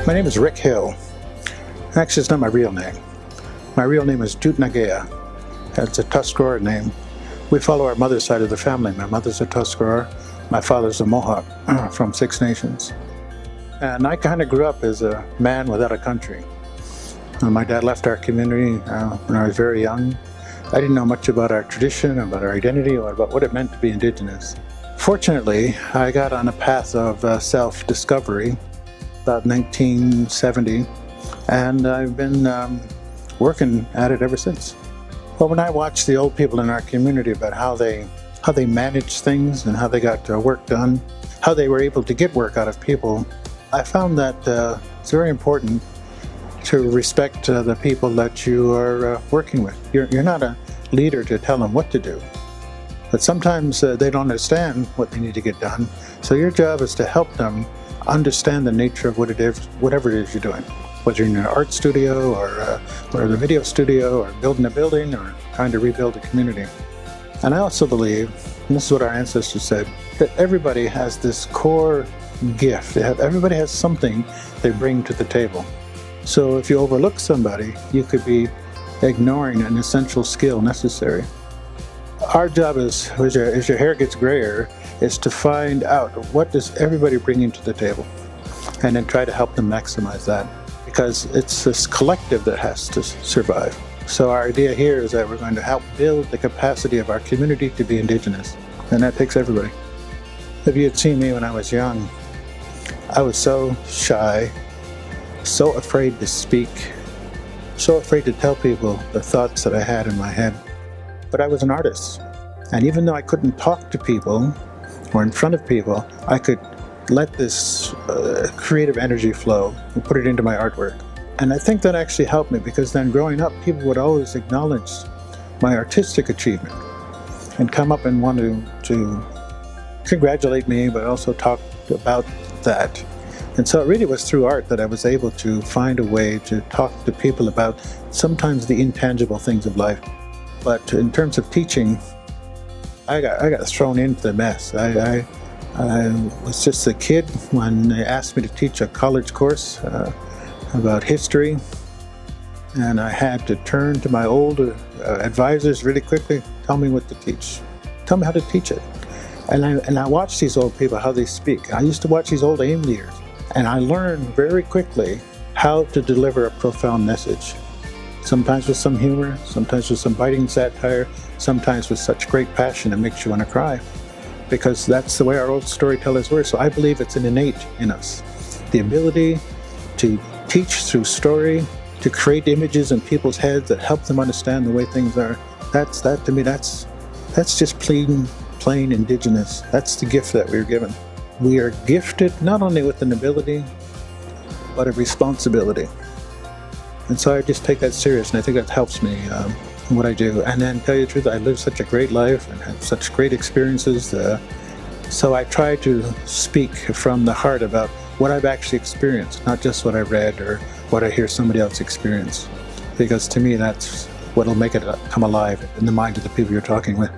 My name is Rick Hill. Actually, it's not my real name. My real name is Jutnagea. It's a Tuscarora name. We follow our mother's side of the family. My mother's a Tuscarora. My father's a Mohawk from Six Nations. And I kind of grew up as a man without a country. My dad left our community when I was very young. I didn't know much about our tradition, about our identity, or about what it meant to be Indigenous. Fortunately, I got on a path of self-discovery about 1970, and I've been working at it ever since. Well, when I watch the old people in our community about how they manage things and how they got work done, how they were able to get work out of people, I found that it's very important to respect the people that you are working with. You're not a leader to tell them what to do, but sometimes they don't understand what they need to get done. So your job is to help them understand the nature of what it is, whatever it is you're doing. Whether you're in an art studio or the video studio or building a building or trying to rebuild a community. And I also believe, and this is what our ancestors said, that everybody has this core gift. Everybody has something they bring to the table. So if you overlook somebody, you could be ignoring an essential skill necessary. Our job is, as your hair gets grayer, is to find out what does everybody bring to the table and then try to help them maximize that, because it's this collective that has to survive. So our idea here is that we're going to help build the capacity of our community to be Indigenous, and that takes everybody. If you had seen me when I was young, I was so shy, so afraid to speak, so afraid to tell people the thoughts that I had in my head. But I was an artist, and even though I couldn't talk to people or in front of people, I could let this creative energy flow and put it into my artwork. And I think that actually helped me, because then growing up, people would always acknowledge my artistic achievement and come up and want to congratulate me, but also talk about that. And so it really was through art that I was able to find a way to talk to people about sometimes the intangible things of life. But in terms of teaching, I got thrown into the mess. I was just a kid when they asked me to teach a college course about history, and I had to turn to my old advisors really quickly, tell me what to teach, tell me how to teach it. And I watched these old people, how they speak. I used to watch these old AIM leaders, and I learned very quickly how to deliver a profound message. Sometimes with some humor, sometimes with some biting satire, sometimes with such great passion it makes you want to cry, because that's the way our old storytellers were. So I believe it's an innate in us. The ability to teach through story, to create images in people's heads that help them understand the way things are. That to me, that's just plain Indigenous. That's the gift that we're given. We are gifted not only with an ability, but a responsibility. And so I just take that serious, and I think that helps me in what I do. And then, tell you the truth, I live such a great life and have such great experiences. So I try to speak from the heart about what I've actually experienced, not just what I read or what I hear somebody else experience. Because to me, that's what'll make it come alive in the mind of the people you're talking with.